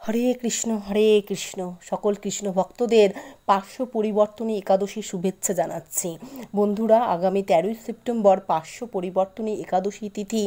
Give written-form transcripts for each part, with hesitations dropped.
হরে কৃষ্ণ সকল কৃষ্ণ ভক্তদের পার্শ্ব পরিবর্তনী একাদশী শুভেচ্ছা জানাচ্ছি। বন্ধুরা, আগামী 13ই সেপ্টেম্বর পার্শ্ব পরিবর্তনী একাদশী তিথি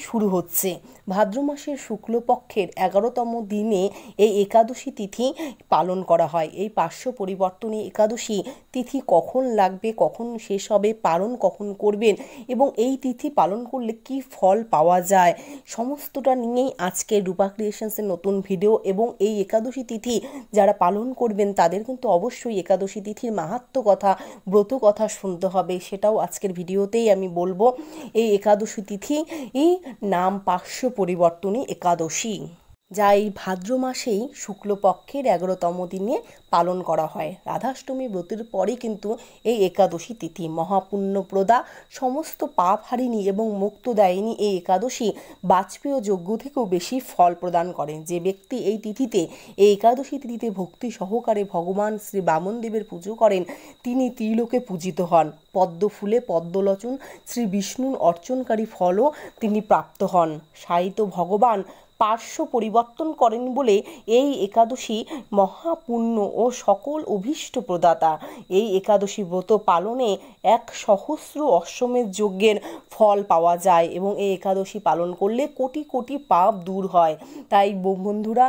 শুরু হচ্ছে। ভাদ্র মাসের শুক্লপক্ষের 11তম দিনে এই একাদশী তিথি পালন করা হয়। এই পার্শ্ব পরিবর্তনী একাদশী তিথি কখন লাগবে, কখন শেষ হবে, পালন কখন করবেন এবং এই তিথি পালন করলে কি ফল পাওয়া যায়, সমস্তটা নিয়েই আজকে রূপা ক্রিয়েশনসের নতুন ভিডিও। এবং এই একাদশী তিথি যারা পালন করবেন তাদের কিন্তু অবশ্যই একাদশী তিথির মাহাত্ম্য কথা, ব্রত কথা শুনতে হবে, সেটাও আজকের ভিডিওতেই আমি বলবো। এই একাদশী তিথি নাম পার্শ্ব পরিবর্তনী একাদশী, যা এই ভাদ্র মাসেই শুক্লপক্ষের 11তম দিনে পালন করা হয়। রাধাষ্টমী ব্রতের পরে কিন্তু এই একাদশী তিথি মহাপুণ্যপ্রদা, সমস্ত পাপ হারিণী এবং মুক্তদায়িনী এই একাদশী বাজপেয় যজ্ঞ থেকেও বেশি ফল প্রদান করেন। যে ব্যক্তি এই তিথিতে, এই একাদশী তিথিতে ভক্তি সহকারে ভগবান শ্রী বামনদেবের পুজো করেন, তিনি ত্রিলোকে পূজিত হন। পদ্ম ফুলে পদ্মলোচন শ্রী বিষ্ণুর অর্চনকারী ফলও তিনি প্রাপ্ত হন। সাহিত্য ভগবান পার্শ্ব পরিবর্তন করেন বলে এই একাদশী মহাপুণ্য ও সকল অভীষ্ট প্রদাতা। এই একাদশী ব্রত পালনে 1,000 অশ্বমেধ যজ্ঞের ফল পাওয়া যায় এবং এই একাদশী পালন করলে কোটি কোটি পাপ দূর হয়। তাই বন্ধুরা,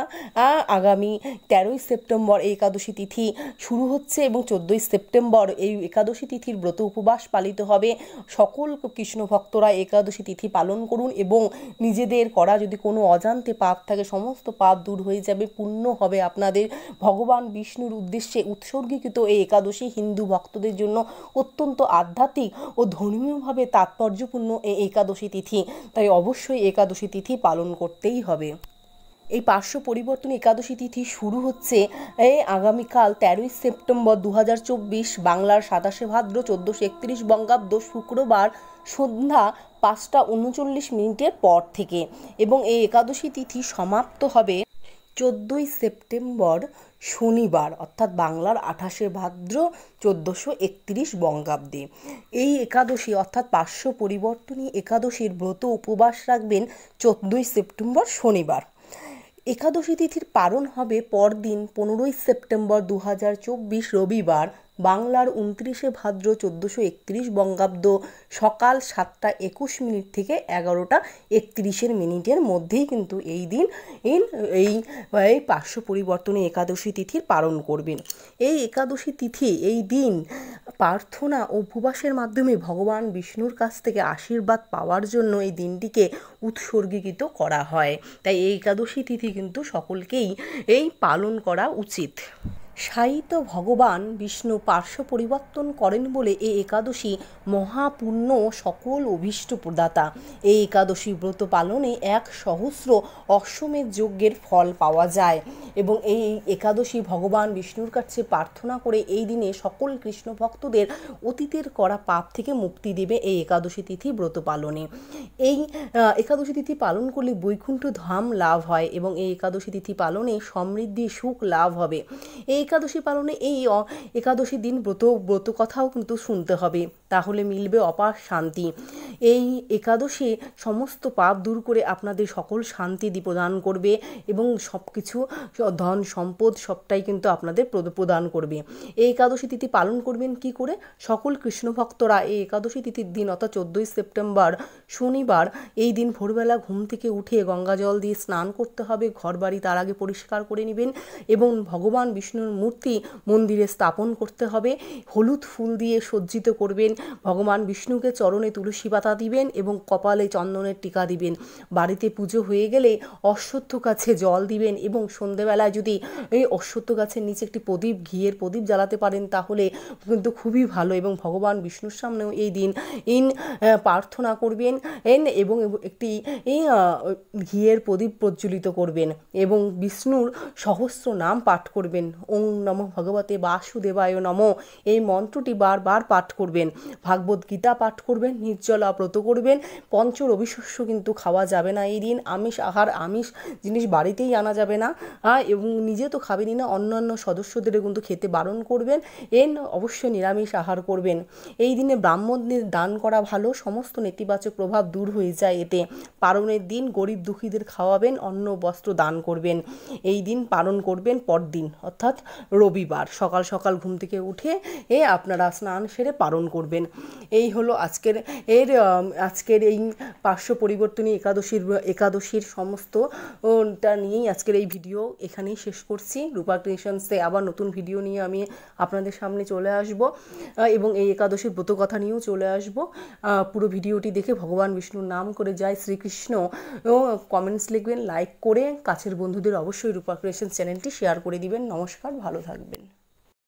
আগামী 13ই সেপ্টেম্বর এই একাদশী তিথি শুরু হচ্ছে এবং 14ই সেপ্টেম্বর এই একাদশী তিথির ব্রত উপবাস পালিত হবে। সকল কৃষ্ণ ভক্তরা একাদশী তিথি পালন করুন এবং নিজেদের করা যদি কোনো অজান্তে পাপ থাকে সমস্ত পাপ দূর হয়ে যাবে, পুণ্য হবে আপনাদের। ভগবান বিষ্ণুর উদ্দেশ্যে উৎসর্গীকৃত এই একাদশী হিন্দু ভক্তদের জন্য অত্যন্ত আধ্যাত্মিক ও ধর্মীয়ভাবে তাৎপর্যপূর্ণ এই একাদশী তিথি। তাই অবশ্যই একাদশী তিথি পালন করতেই হবে। এই পার্শ্ব পরিবর্তন একাদশী তিথি শুরু হচ্ছে আগামীকাল 13ই সেপ্টেম্বর 2024 বাংলার 27শে ভাদ্র 1431 বঙ্গাব্দ শুক্রবার সন্ধ্যা 5টা 39 পর থেকে এবং এই একাদশী তিথি সমাপ্ত হবে 14ই সেপ্টেম্বর শনিবার, অর্থাৎ বাংলার 28শে ভাদ্র 1431 বঙ্গাব্দে। এই একাদশী অর্থাৎ পার্শ্ব পরিবর্তনী একাদশীর ব্রত উপবাস রাখবেন 14ই সেপ্টেম্বর শনিবার। একাদশী তিথির পালন হবে পরদিন 15ই সেপ্টেম্বর 2024 রবিবার বাংলার 29শে ভাদ্র 1431 বঙ্গাব্দ সকাল 7টা 21 থেকে 11টা 31 মধ্যেই কিন্তু এই দিন এই পার্শ্ব পরিবর্তনে একাদশী তিথির পালন করবেন। এই একাদশী তিথি, এই দিন প্রার্থনা ও উপবাসের মাধ্যমে ভগবান বিষ্ণুর কাছ থেকে আশীর্বাদ পাওয়ার জন্য এই দিনটিকে উৎসর্গীকৃত করা হয়। তাই এই একাদশী তিথি কিন্তু সকলকেই পালন করা উচিত। সাহিত্য ভগবান বিষ্ণু পার্শ্ব পরিবর্তন করেন বলে এই একাদশী মহাপুণ্য সকল অভীষ্ট প্রদাতা। এই একাদশী ব্রত পালনে 1,000 অশ্বমেধ যজ্ঞের ফল পাওয়া যায় এবং এই একাদশী ভগবান বিষ্ণুর কাছে প্রার্থনা করে এই দিনে সকল কৃষ্ণ ভক্তদের অতীতের করা পাপ থেকে মুক্তি দেবে। এই একাদশী তিথি ব্রত পালনে এই একাদশী তিথি পালন করলে বৈকুণ্ঠ ধাম লাভ হয় এবং এই একাদশী তিথি পালনে সমৃদ্ধি সুখ লাভ হবে। এই একাদশী পালনে এই একাদশী দিন ব্রত কথাও কিন্তু শুনতে হবে, তাহলে মিলবে অপার শান্তি। এই একাদশী সমস্ত পাপ দূর করে আপনাদের সকল শান্তি প্রদান করবে এবং সব কিছু ধন সম্পদ সবটাই কিন্তু আপনাদের প্রদান করবে। এই একাদশী তিথি পালন করবেন কি করে? সকল কৃষ্ণ ভক্তরা এই একাদশী তিথির দিন অর্থাৎ 14ই সেপ্টেম্বর শনিবার এই দিন ভোরবেলা ঘুম থেকে উঠে গঙ্গা জল দিয়ে স্নান করতে হবে, ঘর বাড়ি তার আগে পরিষ্কার করে নেবেন এবং ভগবান বিষ্ণুর মূর্তি মন্দিরে স্থাপন করতে হবে। হলুদ ফুল দিয়ে সজ্জিত করবেন, ভগবান বিষ্ণুকে চরণে তুলসী পাতা দিবেন এবং কপালে চন্দনের টিকা দিবেন। বাড়িতে পুজো হয়ে গেলে অশ্বত্থ গাছে জল দিবেন এবং সন্ধেবেলায় যদি এই অশ্বত্থ গাছের নিচে একটি প্রদীপ, ঘিয়ের প্রদীপ জ্বালাতে পারেন তাহলে কিন্তু খুবই ভালো এবং ভগবান বিষ্ণুর সামনেও এই দিন প্রার্থনা করবেন এবং একটি ঘিয়ের প্রদীপ প্রজ্বলিত করবেন এবং বিষ্ণুর সহস্র নাম পাঠ করবেন। ওং নমঃ ভগবতে বাসুদেবায় নমঃ এই মন্ত্রটি বারবার পাঠ করবেন। ভাগবত গীতা পাঠ করবেন, নির্জলা ব্রত করবেন। পঞ্চ রবিশস্য কিন্তু খাওয়া যাবে না এই দিন। আমিষ জিনিস বাড়িতেই আনা যাবে না এবং নিজে তো খাবেনই না, অন্যান্য সদস্যদেরও কিন্তু খেতে বারণ করবেন। অবশ্যই নিরামিষ আহার করবেন। এই দিনে ব্রাহ্মণদের দান করা ভালো, সমস্ত নেতিবাচক প্রভাব দূর হয়ে যায় এতে। পারণের দিন গরিব দুঃখীদের খাওয়াবেন, অন্ন বস্ত্র দান করবেন। এই দিন পালন করবেন পরদিন অর্থাৎ রবিবার সকাল সকাল ঘুম থেকে উঠে আপনারা স্নান সেরে পালন করবেন। এই হলো আজকের এই পার্শ্ব পরিবর্তনী একাদশীর সমস্তটা নিয়েই আজকের এই ভিডিও এখানেই শেষ করছি। রূপা ক্রিয়েশনসে আবার নতুন ভিডিও নিয়ে আমি আপনাদের সামনে চলে আসব এবং এই একাদশীর ব্রতকথা নিয়েও চলে আসব। পুরো ভিডিওটি দেখে ভগবান বিষ্ণুর নাম করে জয় শ্রীকৃষ্ণ কমেন্টস লিখবেন, লাইক করে কাছের বন্ধুদের অবশ্যই রূপা ক্রিয়েশনস চ্যানেলটি শেয়ার করে দিবেন। নমস্কার, ভালো থাকবেন।